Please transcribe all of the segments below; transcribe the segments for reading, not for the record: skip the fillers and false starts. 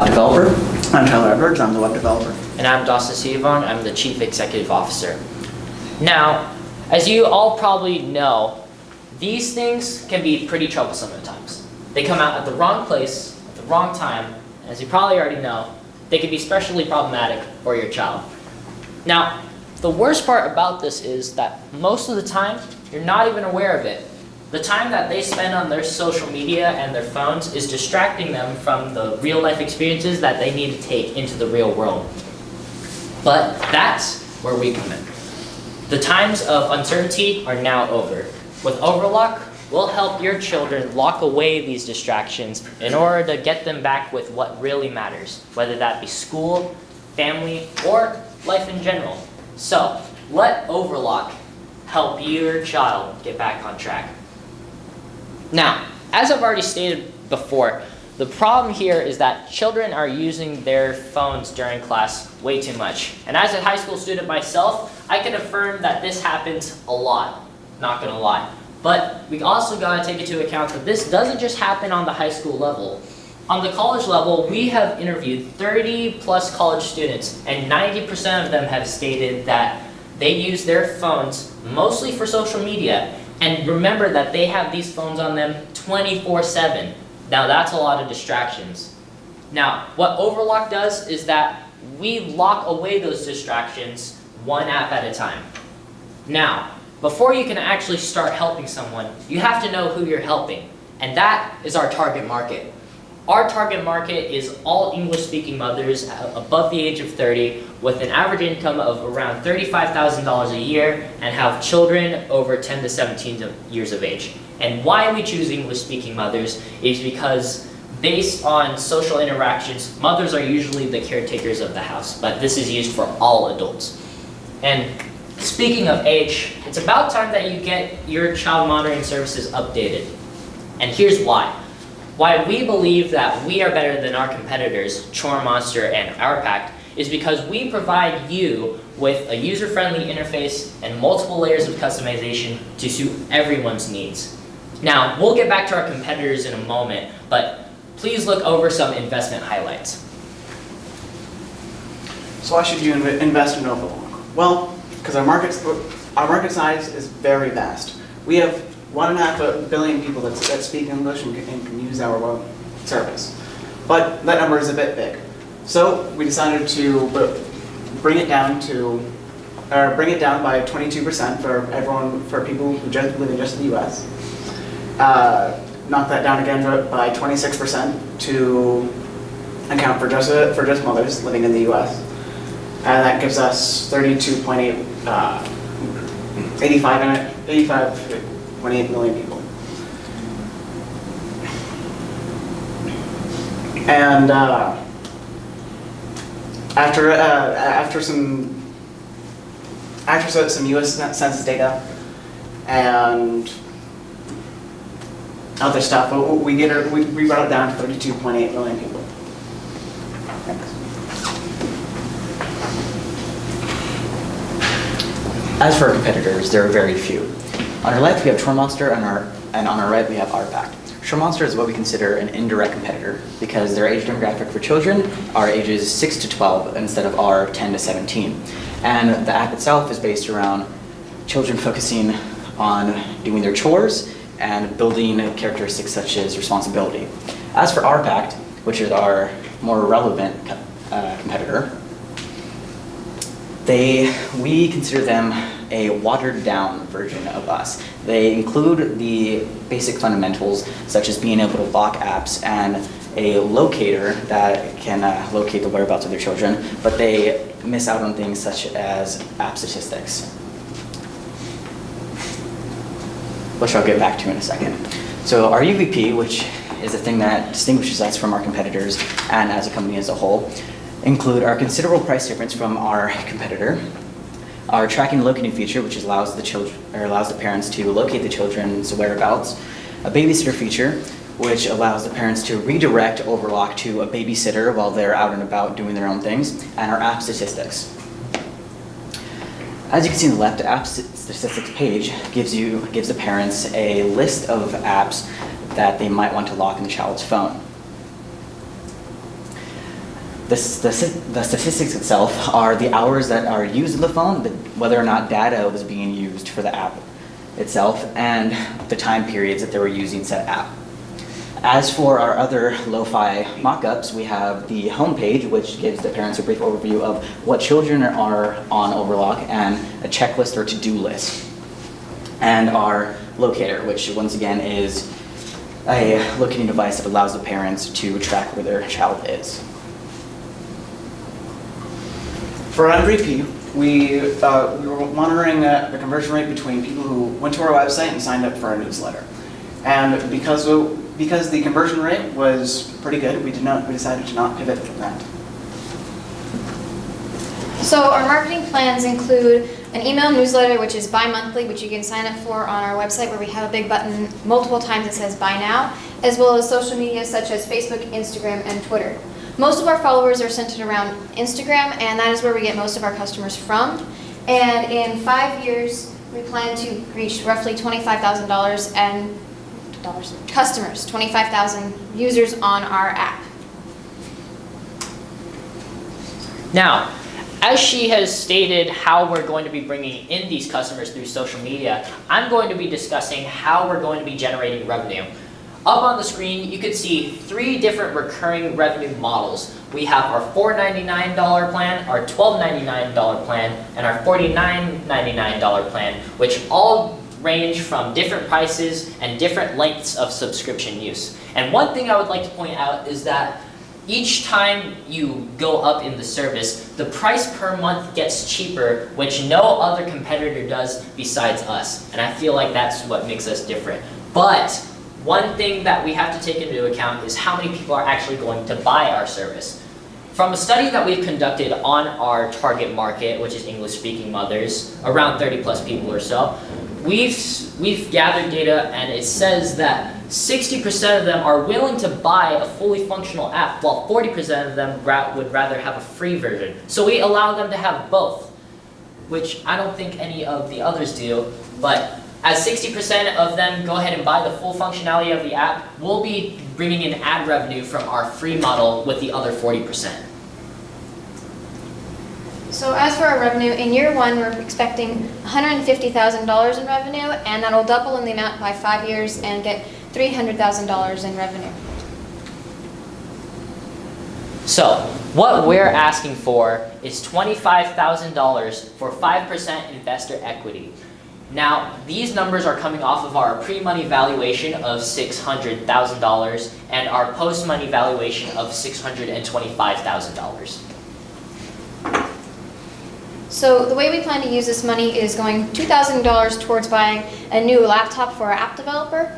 Developer. I'm Tyler Edwards, I'm the web developer. And I'm Dasa Sivon, I'm the Chief Executive Officer. Now, as you all probably know, these things can be pretty troublesome at times. They come out at the wrong place, at the wrong time, and as you probably already know, they can be especially problematic for your child. Now, the worst part about this is that most of the time, you're not even aware of it. The time that they spend on their social media and their phones is distracting them from the real life experiences that they need to take into the real world. But that's where we come in. The times of uncertainty are now over. With OverLock, we'll help your children lock away these distractions in order to get them back with what really matters, whether that be school, family, or life in general. So, let OverLock help your child get back on track. Now, as I've already stated before, the problem here is that children are using their phones during class way too much. And as a high school student myself, I can affirm that this happens a lot, not gonna lie. But we also gotta take into account that this doesn't just happen on the high school level. On the college level, we have interviewed 30 plus college students, and 90% of them have stated that they use their phones mostly for social media. And remember that they have these phones on them 24/7. Now that's a lot of distractions. Now, what OverLock does is that we lock away those distractions one app at a time. Now, before you can actually start helping someone, you have to know who you're helping. And that is our target market. Our target market is all English-speaking mothers above the age of 30 with an average income of around $35,000 a year and have children over 10 to 17 years of age. And why we choose English-speaking mothers is because based on social interactions, mothers are usually the caretakers of the house, but this is used for all adults. And speaking of age, it's about time that you get your child monitoring services updated. And here's why. Why we believe that we are better than our competitors, Chore Monster and OurPact, is because we provide you with a user-friendly interface and multiple layers of customization to suit everyone's needs. Now, we'll get back to our competitors in a moment, but please look over some investment highlights. So why should you invest in OverLock? Well, because our market size is very vast. We have 1.5 billion people that speak English and can use our web service. But that number is a bit big. So we decided to bring it down by 22% for people who just live in just the US. Knock that down again by 26% to account for just mothers living in the US. And that gives us 85.8 million people. And after some U.S. Census data and other stuff, we brought it down to 32.8 million people. Thanks. As for our competitors, there are very few. On our left, we have Chore Monster, and on our right, we have OurPact. Chore Monster is what we consider an indirect competitor because their age demographic for children are ages 6 to 12 instead of our 10 to 17. And the app itself is based around children focusing on doing their chores and building characteristics such as responsibility. As for OurPact, which is our more relevant competitor, we consider them a watered down version of us. They include the basic fundamentals such as being able to lock apps and a locator that can locate the whereabouts of their children, but they miss out on things such as app statistics, which I'll get back to in a second. So our UVP, which is the thing that distinguishes us from our competitors and as a company as a whole, include our considerable price difference from our competitor, our tracking and locating feature, which allows the parents to locate the children's whereabouts, a babysitter feature, which allows the parents to redirect OverLock to a babysitter while they're out and about doing their own things, and our app statistics. As you can see on the left, the app statistics page gives the parents a list of apps that they might want to lock in the child's phone. The statistics itself are the hours that are used on the phone, whether or not data was being used for the app itself, and the time periods that they were using said app. As for our other lo-fi mock-ups, we have the homepage, which gives the parents a brief overview of what children are on OverLock and a checklist or to-do list. And our locator, which once again is a locating device that allows the parents to track where their child is. For MVP, we were monitoring the conversion rate between people who went to our website and signed up for our newsletter. And because the conversion rate was pretty good, we decided to not pivot from that. So our marketing plans include an email newsletter, which is bi-monthly, which you can sign up for on our website, where we have a big button multiple times that says buy now, as well as social media such as Facebook, Instagram, and Twitter. Most of our followers are centered around Instagram, and that is where we get most of our customers from. And in 5 years, we plan to reach roughly $25,000 and customers, 25,000 users on our app. Now, as she has stated how we're going to be bringing in these customers through social media, I'm going to be discussing how we're going to be generating revenue. Up on the screen, you can see 3 different recurring revenue models. We have our $4.99 plan, our $12.99 plan, and our $49.99 plan, which all range from different prices and different lengths of subscription use. And one thing I would like to point out is that each time you go up in the service, the price per month gets cheaper, which no other competitor does besides us. And I feel like that's what makes us different. But one thing that we have to take into account is how many people are actually going to buy our service. From a study that we've conducted on our target market, which is English-speaking mothers, around 30 plus people or so, we've gathered data, and it says that 60% of them are willing to buy a fully functional app, while 40% of them would rather have a free version. So we allow them to have both, which I don't think any of the others do, but as 60% of them go ahead and buy the full functionality of the app, we'll be bringing in ad revenue from our free model with the other 40%. So as for our revenue, in year 1, we're expecting $150,000 in revenue, and that'll double in the amount by 5 years and get $300,000 in revenue. So what we're asking for is $25,000 for 5% investor equity. Now, these numbers are coming off of our pre-money valuation of $600,000 and our post-money valuation of $625,000. So the way we plan to use this money is going $2,000 towards buying a new laptop for our app developer,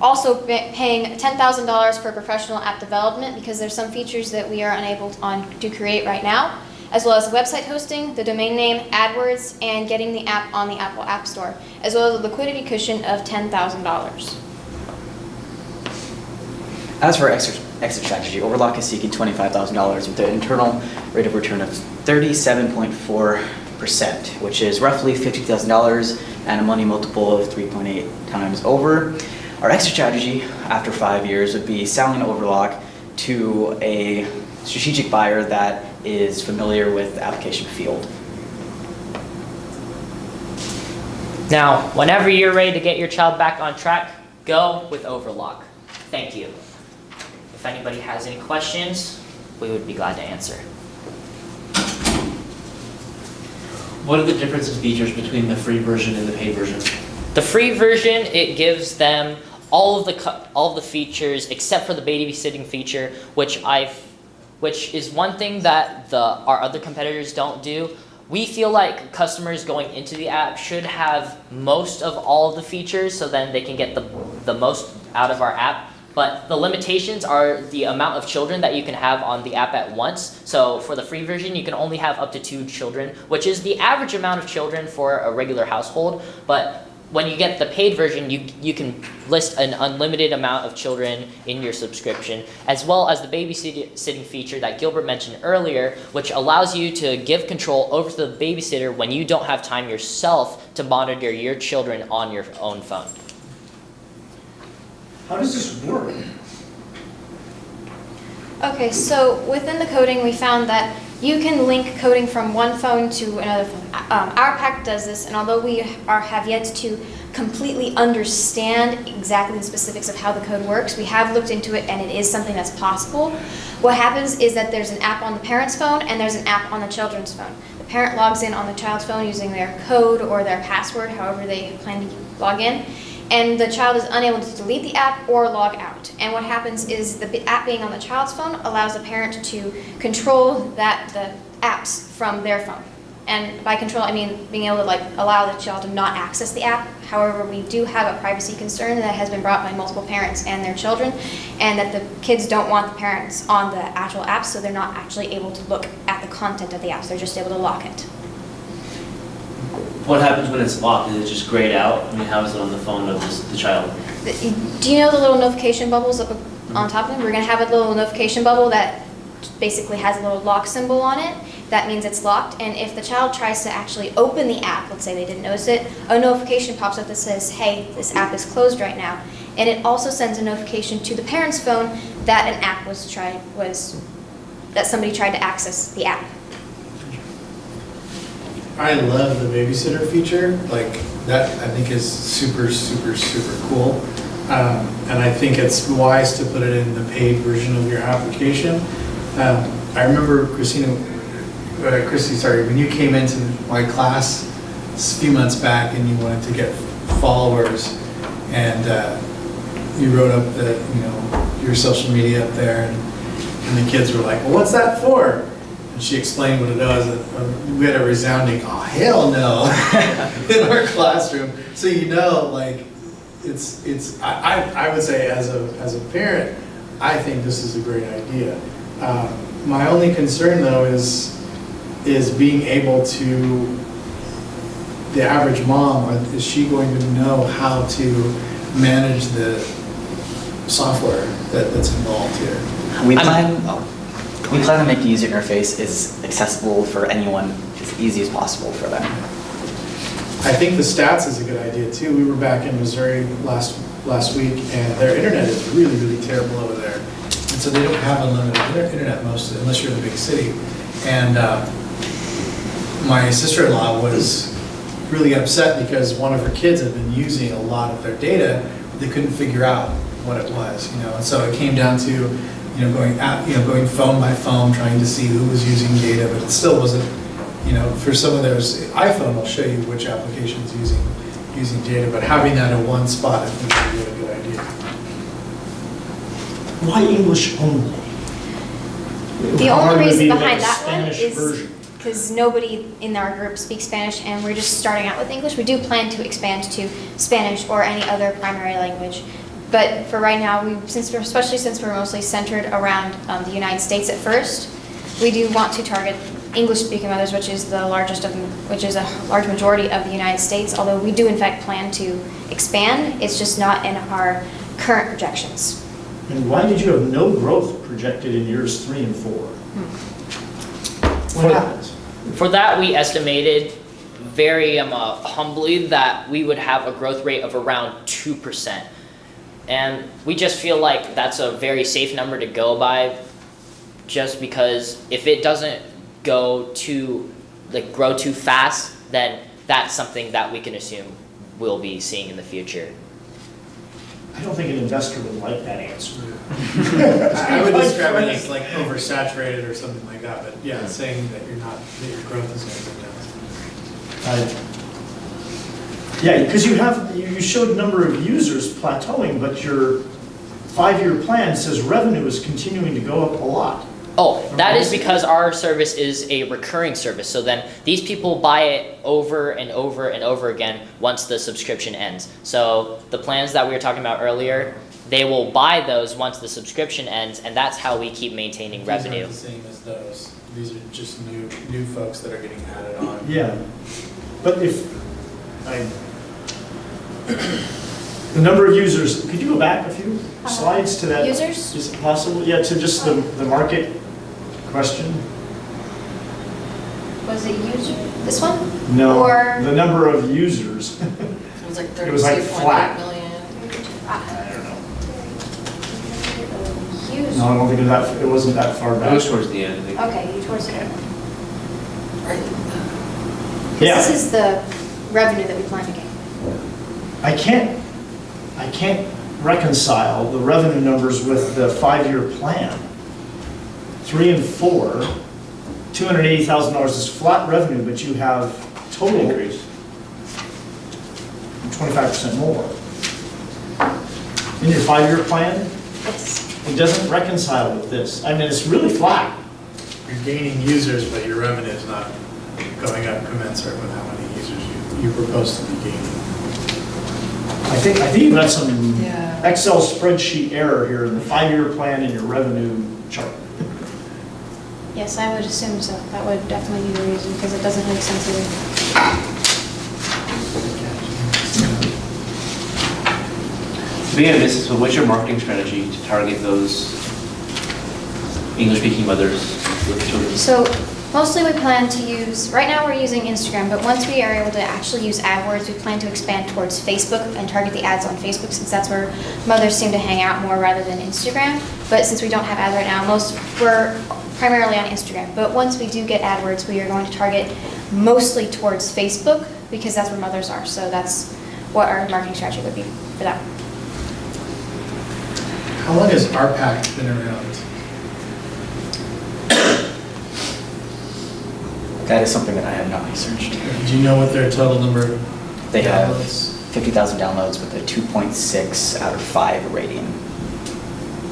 also paying $10,000 for professional app development because there's some features that we are unable to create right now, as well as website hosting, the domain name, AdWords, and getting the app on the Apple App Store, as well as a liquidity cushion of $10,000. As for exit strategy, OverLock is seeking $25,000 with an internal rate of return of 37.4%, which is roughly $50,000 and a money multiple of 3.8 times over. Our exit strategy after 5 years would be selling OverLock to a strategic buyer that is familiar with the application field. Now, whenever you're ready to get your child back on track, go with OverLock. Thank you. If anybody has any questions, we would be glad to answer. What are the differences in features between the free version and the paid version? The free version, it gives them all of the features except for the babysitting feature, which is one thing that our other competitors don't do. We feel like customers going into the app should have most of all of the features, so then they can get the most out of our app. But the limitations are the amount of children that you can have on the app at once. So for the free version, you can only have up to 2 children, which is the average amount of children for a regular household. But when you get the paid version, you can list an unlimited amount of children in your subscription, as well as the babysitting feature that Gilbert mentioned earlier, which allows you to give control over to the babysitter when you don't have time yourself to monitor your children on your own phone. How does this work? Okay, so within the coding, we found that you can link coding from one phone to another phone. Our pack does this, and although we have yet to completely understand exactly the specifics of how the code works, we have looked into it, and it is something that's possible. What happens is that there's an app on the parent's phone, and there's an app on the children's phone. The parent logs in on the child's phone using their code or their password, however they plan to log in, and the child is unable to delete the app or log out. And what happens is the app being on the child's phone allows the parent to control the apps from their phone. And by control, I mean being able to allow the child to not access the app. However, we do have a privacy concern that has been brought by multiple parents and their children, and that the kids don't want the parents on the actual apps, so they're not actually able to look at the content of the apps. They're just able to lock it. What happens when it's locked? Is it just grayed out? I mean, how is it on the phone of the child? Do you know the little notification bubbles up on top of them? We're going to have a little notification bubble that basically has a little lock symbol on it. That means it's locked, and if the child tries to actually open the app, let's say they didn't notice it, a notification pops up that says, hey, this app is closed right now. And it also sends a notification to the parent's phone that an app that somebody tried to access the app. I love the babysitter feature. Like that, I think is super, super, super cool. And I think it's wise to put it in the paid version of your application. I remember Chrissy, when you came into my class a few months back and you wanted to get followers, and you wrote up your social media up there, and the kids were like, well, what's that for? And she explained what it was. We had a resounding, oh, hell no, in our classroom. So I would say as a parent, I think this is a great idea. My only concern though is being able to, the average mom, is she going to know how to manage the software that's involved here? We plan to make the user interface as accessible for anyone as easy as possible for them. I think the stats is a good idea too. We were back in Missouri last week, and their internet is really, really terrible over there. And so they don't have unlimited internet mostly, unless you're in a big city. And my sister-in-law was really upset because one of her kids had been using a lot of their data, but they couldn't figure out what it was, And so it came down to going phone by phone, trying to see who was using data, but it still wasn't, for some of those, iPhone will show you which application is using data, but having that in one spot, I think is a really good idea. Why English only? The How hard only would it be reason to make behind a that one Spanish is version? because nobody in our group speaks Spanish, and we're just starting out with English. We do plan to expand to Spanish or any other primary language. But for right now, especially since we're mostly centered around the United States at first, we do want to target English-speaking mothers, which is a large majority of the United States. Although we do in fact plan to expand, it's just not in our current projections. And why did you have no growth projected in years 3 and 4? What happens? For that, we estimated very humbly that we would have a growth rate of around 2%. And we just feel like that's a very safe number to go by, just because if it doesn't grow too fast, then that's something that we can assume we'll be seeing in the future. I don't think an investor would like that answer. I would describe it as like oversaturated or something like that, but yeah, saying that your growth is going to go down. Yeah, because you showed number of users plateauing, but your 5-year plan says revenue is continuing to go up a lot. Oh, that is because our service is a recurring service. So then these people buy it over and over and over again once the subscription ends. So the plans that we were talking about earlier, they will buy those once the subscription ends, and that's how we keep maintaining revenue. These aren't the same as those. These are just new folks that are getting added on. Yeah, but the number of users, could you go back a few slides to that? Users? Is it possible? Yeah, to just the market question? Was it user, this one? No, Or the number of users. It was like It was like flat. 32.8 million. I don't know. No, I don't think it wasn't that far It back. was towards the end, I think. Okay, you towards the end. Yeah. This is the revenue that we plan to get. I can't reconcile the revenue numbers with the 5-year plan. 3 and 4, $280,000 is flat revenue, but you have total Increase. 25% more. In your 5-year plan, Yes. it doesn't reconcile with this. I mean, it's really flat. You're gaining users, but your revenue is not going up commensurate with how many users you propose to be gaining. I think you got some Yeah. Excel spreadsheet error here in the 5-year plan and your revenue chart. Yes, I would assume so. That would definitely be the reason, because it doesn't make sense either. So yeah, so what's your marketing strategy to target those English-speaking mothers with children? So mostly we plan to use, right now we're using Instagram, but once we are able to actually use AdWords, we plan to expand towards Facebook and target the ads on Facebook, since that's where mothers seem to hang out more rather than Instagram. But since we don't have ads right now, we're primarily on Instagram. But once we do get AdWords, we are going to target mostly towards Facebook, because that's where mothers are. So that's what our marketing strategy would be for that. How long has RPAC been around? That is something that I have not researched. Do you know what their total number of They have downloads? 50,000 downloads with a 2.6 out of 5 rating.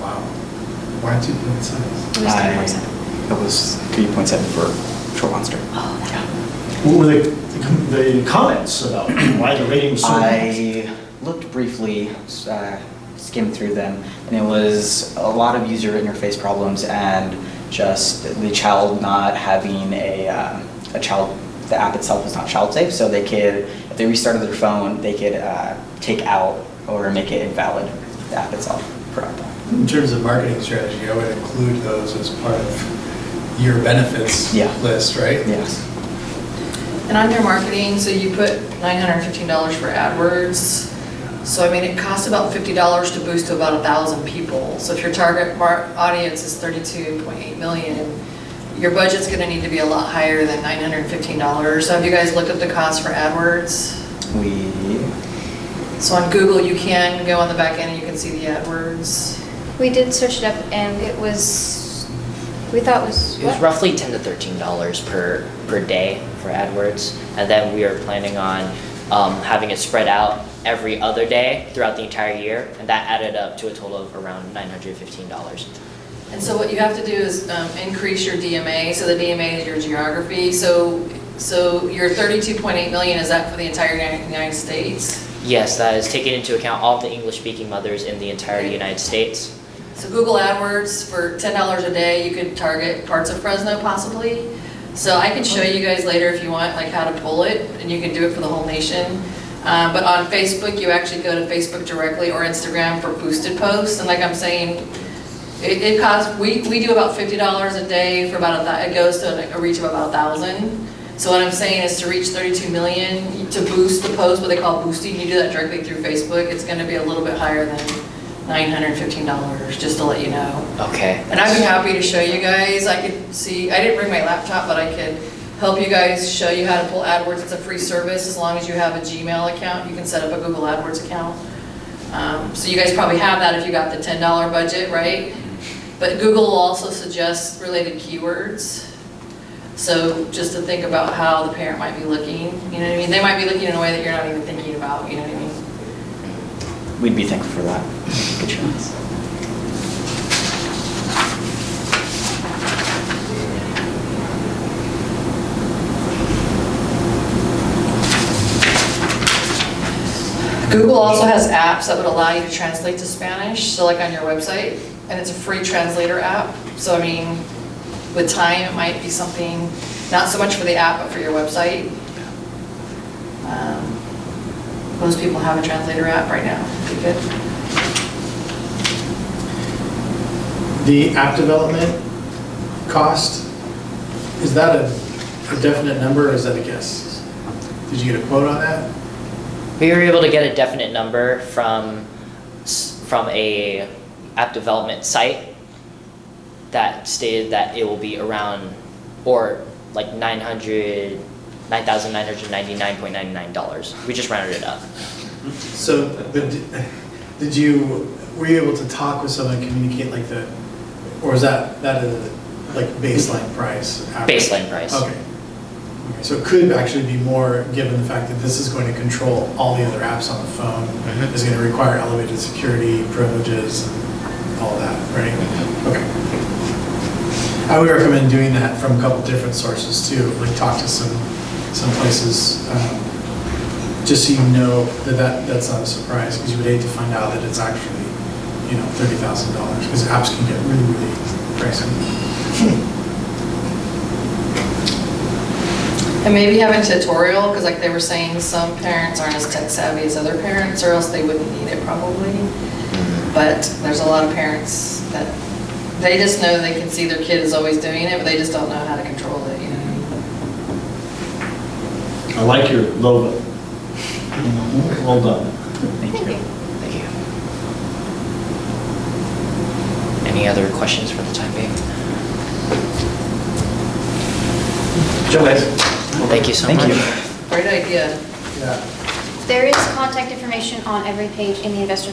Wow. Why 2.6? It was 10.7. It was 3.7 for Short Monster. Oh, that. What were the comments about why the rating was so high? I looked briefly, skimmed through them, and it was a lot of user interface problems and just the child not having a child, the app itself was not child safe, so they could, if they restarted their phone, they could take out or make it invalid, the app itself for Apple. In terms of marketing strategy, I would include those as part of your benefits Yeah. list, right? Yes. And on your marketing, so you put $915 for AdWords. So I mean, it costs about $50 to boost to about 1,000 people. So if your target audience is 32.8 million, your budget's gonna need to be a lot higher than $915. So have you guys looked at the cost for AdWords? So on Google, you can go on the back end and you can see the AdWords. We did search it up, and it was, we thought it was, It was what? roughly $10 to $13 per day for AdWords, and then we are planning on having it spread out every other day throughout the entire year, and that added up to a total of around $915. And so what you have to do is increase your DMA. So the DMA is your geography. So your 32.8 million, is that for the entire United States? Yes, that is taking into account all of the English-speaking mothers in the entire United States. So Google AdWords, for $10 a day, you could target parts of Fresno possibly. So I can show you guys later if you want, like how to pull it, and you can do it for the whole nation. But on Facebook, you actually go to Facebook directly or Instagram for boosted posts. And like I'm saying, it costs, we do about $50 a day for about it goes to a reach of about 1,000. So what I'm saying is to reach 32 million, to boost the post, what they call boosting, you do that directly through Facebook, it's gonna be a little bit higher than $915, just to let you know. Okay. And I'd be happy to show you guys. I could see, I didn't bring my laptop, but I could help you guys show you how to pull AdWords. It's a free service. As long as you have a Gmail account, you can set up a Google AdWords account. So you guys probably have that if you got the $10 budget, right? But Google will also suggest related keywords. So just to think about how the parent might be looking, you know what I mean? They might be looking in a way that you're not even thinking about, you know what I mean? We'd be thankful for that. Good chance. Google also has apps that would allow you to translate to Spanish, so like on your website, and it's a free translator app. So I mean, with time, it might be something, not so much for the app, but for your website. Most people have a translator app right now. Pretty good. The app development cost, is that a definite number or is that a guess? Did you get a quote on that? We were able to get a definite number from a app development site, that stated that it will be around, or like $9,999.99. We just rounded it up. So, but were you able to talk with someone, communicate like the, or is that a like baseline price? Baseline price. Okay. Okay, so it could actually be more, given the fact that this is going to control all the other apps on the phone, is going to require elevated security, privileges, and all that, right? Okay. I would recommend doing that from a couple different sources too, like talk to some places, just so you know that's not a surprise, because you would hate to find out that it's actually, you know, $30,000, because apps can get really, really pricey. And maybe have a tutorial, because like they were saying, some parents aren't as tech savvy as other parents, or else they wouldn't need it probably. But there's a lot of parents that, they just know they can see their kid is always doing it, but they just don't know how to control it, you know? I like your logo. Well done. Thank you. Thank you. Any other questions for the time being? Joe, guys. Thank you so Thank much. you. Great idea. Yeah. There is contact information on every page in the investor